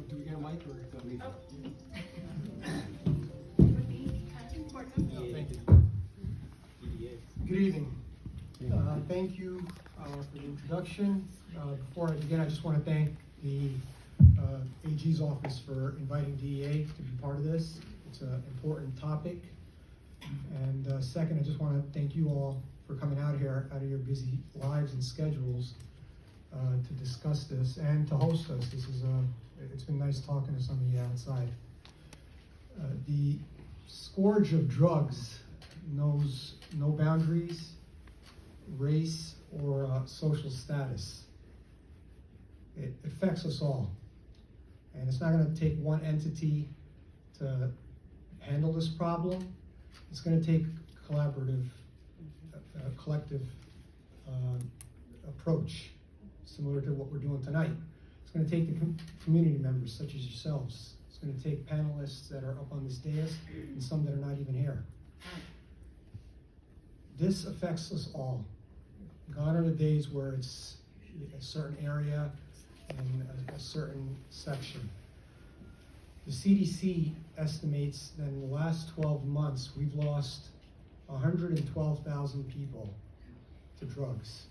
Do we get a mic or is that me? Would be kind of important. No, thank you. DEA. Good evening. Thank you for the introduction. Before I begin, I just want to thank the AG's office for inviting DEA to be part of this. It's an important topic. And second, I just want to thank you all for coming out here, out of your busy lives and schedules, to discuss this and to host us. It's been nice talking to some of you outside. The scourge of drugs knows no boundaries, race, or social status. It affects us all. And it's not going to take one entity to handle this problem. It's going to take a collective approach, similar to what we're doing tonight. It's going to take the community members, such as yourselves. It's going to take panelists that are up on this dais and some that are not even here. This affects us all. Gone are the days where it's a certain area and a certain section. The CDC estimates that in the last 12 months, we've lost 112,000 people to drugs.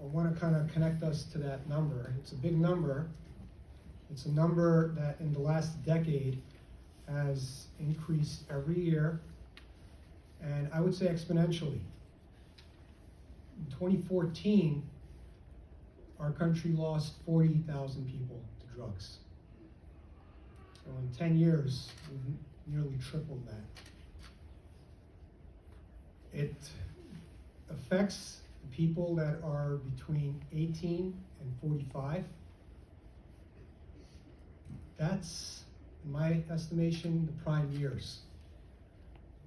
I want to kind of connect us to that number. It's a big number. It's a number that in the last decade has increased every year, and I would say exponentially. In 2014, our country lost 40,000 people to drugs. So in 10 years, we've nearly tripled that. It affects the people that are between 18 and 45. That's, in my estimation, the prime years.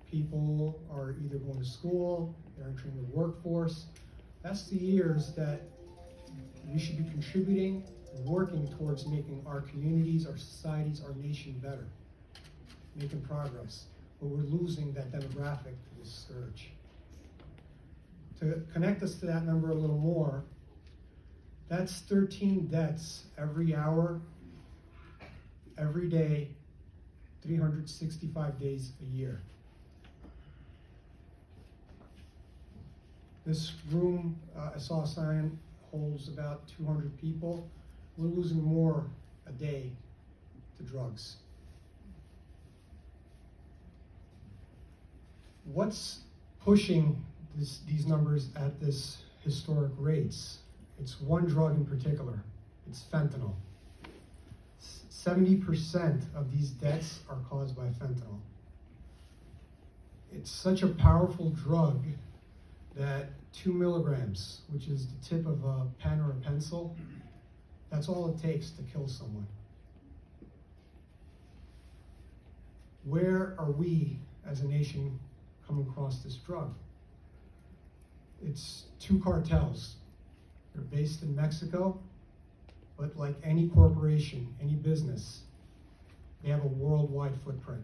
People are either going to school, they're entering the workforce. That's the years that we should be contributing and working towards making our communities, our societies, our nation better, making progress. But we're losing that demographic to this scourge. To connect us to that number a little more, that's 13 deaths every hour, every day, 365 days a year. This room, I saw a sign, holds about 200 people. We're losing more a day to drugs. What's pushing these numbers at this historic rates? It's one drug in particular. It's fentanyl. 70% of these deaths are caused by fentanyl. It's such a powerful drug that 2 milligrams, which is the tip of a pen or a pencil, that's all it takes to kill someone. Where are we as a nation coming across this drug? It's 2 cartels. They're based in Mexico, but like any corporation, any business, they have a worldwide footprint.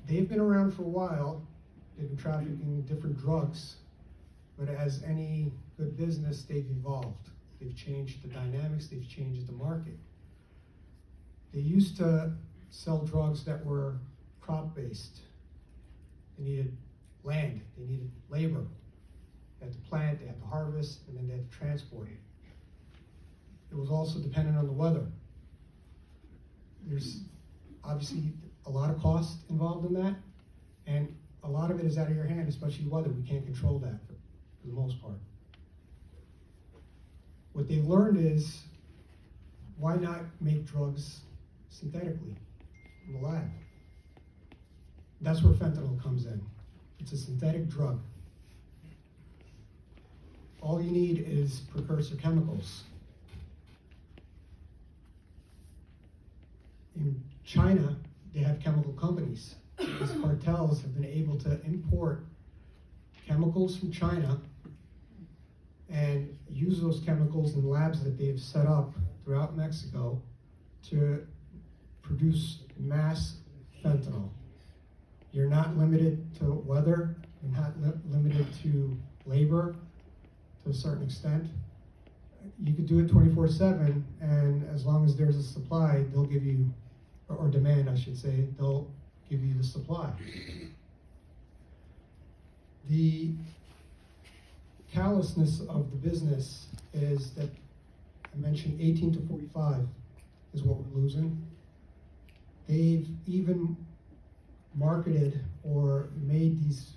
They've been around for a while. They've been trafficking different drugs, but as any good business, they've evolved. They've changed the dynamics, they've changed the market. They used to sell drugs that were crop-based. They needed land, they needed labor. They had to plant, they had to harvest, and then they had to transport it. It was also dependent on the weather. There's obviously a lot of cost involved in that, and a lot of it is out of your hand, especially weather. We can't control that for the most part. What they've learned is, why not make drugs synthetically in the lab? That's where fentanyl comes in. It's a synthetic drug. All you need is precursor chemicals. In China, they have chemical companies. These cartels have been able to import chemicals from China and use those chemicals in labs that they've set up throughout Mexico to produce mass fentanyl. You're not limited to weather, you're not limited to labor to a certain extent. you could do it 24/7, and as long as there's a supply, they'll give you, or demand, I should say, they'll give you the supply. The callousness of the business is that I mentioned 18 to 45 is what we're losing. They've even marketed or made these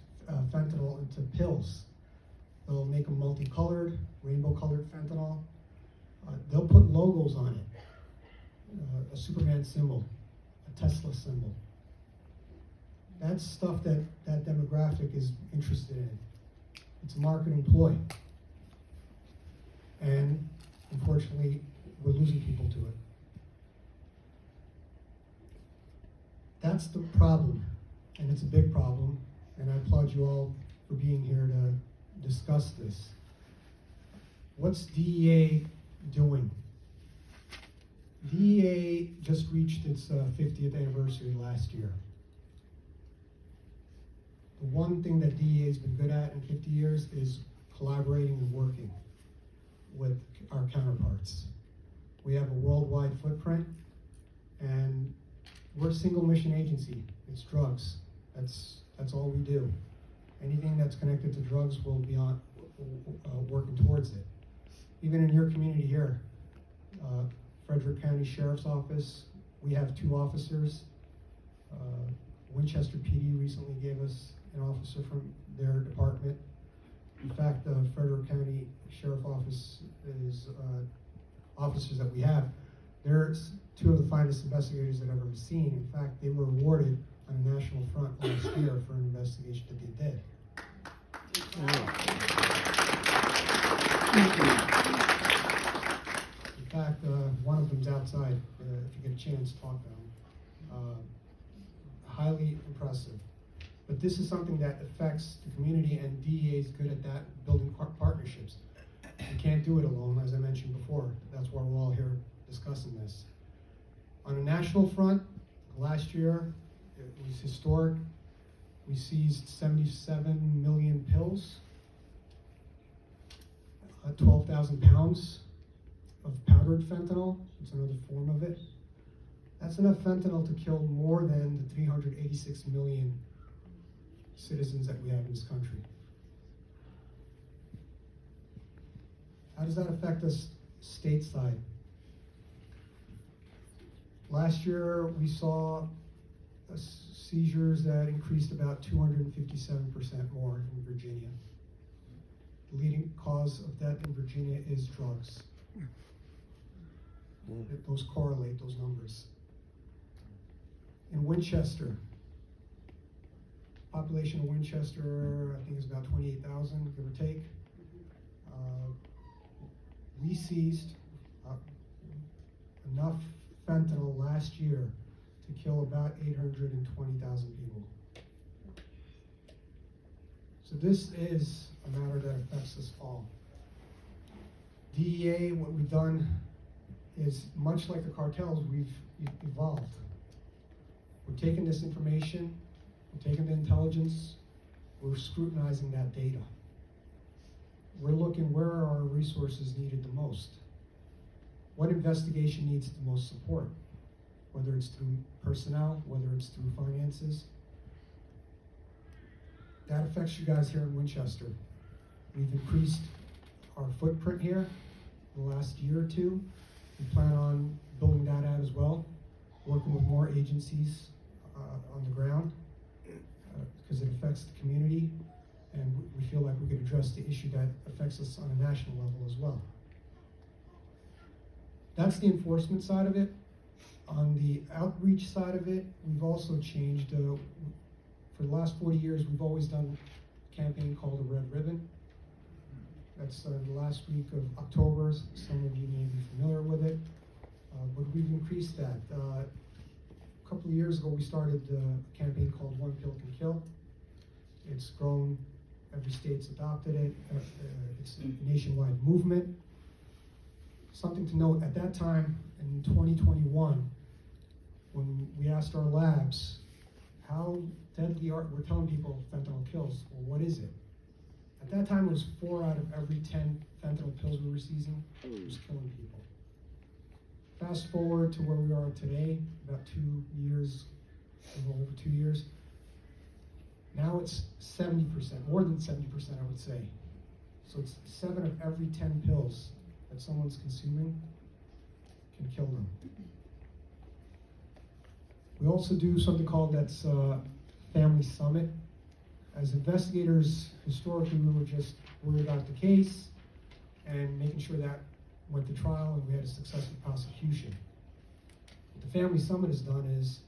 fentanyl into pills. They'll make them multicolored, rainbow-colored fentanyl. They'll put logos on it, a Superman symbol, a Tesla symbol. That's stuff that that demographic is interested in. It's a marketing ploy. And unfortunately, we're losing people to it. That's the problem, and it's a big problem, and I applaud you all for being here to discuss this. What's DEA doing? DEA just reached its 50th anniversary last year. The one thing that DEA has been good at in 50 years is collaborating and working with our counterparts. We have a worldwide footprint, and we're a single mission agency. It's drugs. That's all we do. Anything that's connected to drugs, we'll be on working towards it. Even in your community here, Frederick County Sheriff's Office, we have 2 officers. Winchester PD recently gave us an officer from their department. In fact, the Frederick County Sheriff Office is officers that we have. They're 2 of the finest investigators that I've ever seen. In fact, they were awarded on a national front last year for an investigation that they did. In fact, one of them's outside. If you get a chance, talk to them. Highly impressive. But this is something that affects the community, and DEA is good at that, building partnerships. You can't do it alone, as I mentioned before. That's why we're all here discussing this. On a national front, last year, it was historic. We seized 77 million pills, 12,000 pounds of powdered fentanyl. It's another form of it. That's enough fentanyl to kill more than the 386 million citizens that we have in this country. How does that affect us stateside? Last year, we saw seizures that increased about 257% more in Virginia. The leading cause of death in Virginia is drugs. Those correlate, those numbers. In Winchester, population of Winchester, I think is about 28,000, give or take. We seized enough fentanyl last year to kill about 820,000 people. So this is a matter that affects us all. DEA, what we've done is, much like the cartels, we've evolved. We're taking this information, we're taking the intelligence, we're scrutinizing that data. We're looking where are our resources needed the most. What investigation needs the most support? Whether it's through personnel, whether it's through finances. That affects you guys here in Winchester. We've increased our footprint here in the last year or 2. We plan on building that out as well, working with more agencies on the ground, because it affects the community, and we feel like we could address the issue that affects us on a national level as well. That's the enforcement side of it. On the outreach side of it, we've also changed. For the last 40 years, we've always done a campaign called the Red Ribbon. That's the last week of October. Some of you may be familiar with it. But we've increased that. A couple of years ago, we started a campaign called One Pill Can Kill. It's grown. Every state's adopted it. It's a nationwide movement. Something to note, at that time, in 2021, when we asked our labs, how deadly we're telling people fentanyl kills. Well, what is it? At that time, it was 4 out of every 10 fentanyl pills we were seizing. It was killing people. Fast forward to where we are today, about 2 years, a little over 2 years. Now it's 70%, more than 70%, I would say. So it's 7 of every 10 pills that someone's consuming can kill them. We also do something called that's Family Summit. As investigators, historically, we were just worried about the case and making sure that went to trial and we had a successful prosecution. What the Family Summit has done is,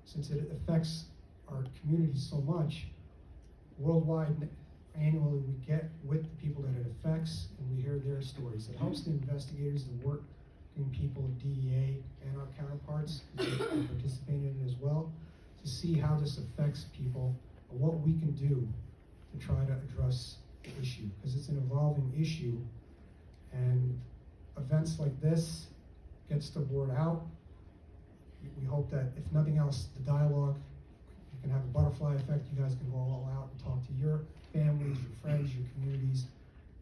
since it affects our community so much, worldwide, annually we get with the people that it affects and we hear their stories. It helps the investigators, the working people of DEA and our counterparts who participate in it as well, to see how this affects people and what we can do to try to address the issue, because it's an evolving issue, and events like this gets the word out. We hope that, if nothing else, the dialogue, you can have a butterfly effect. You guys can go all out and talk to your families, your friends, your communities,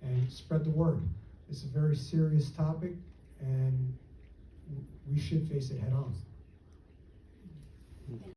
and spread the word. It's a very serious topic, and we should face it head on.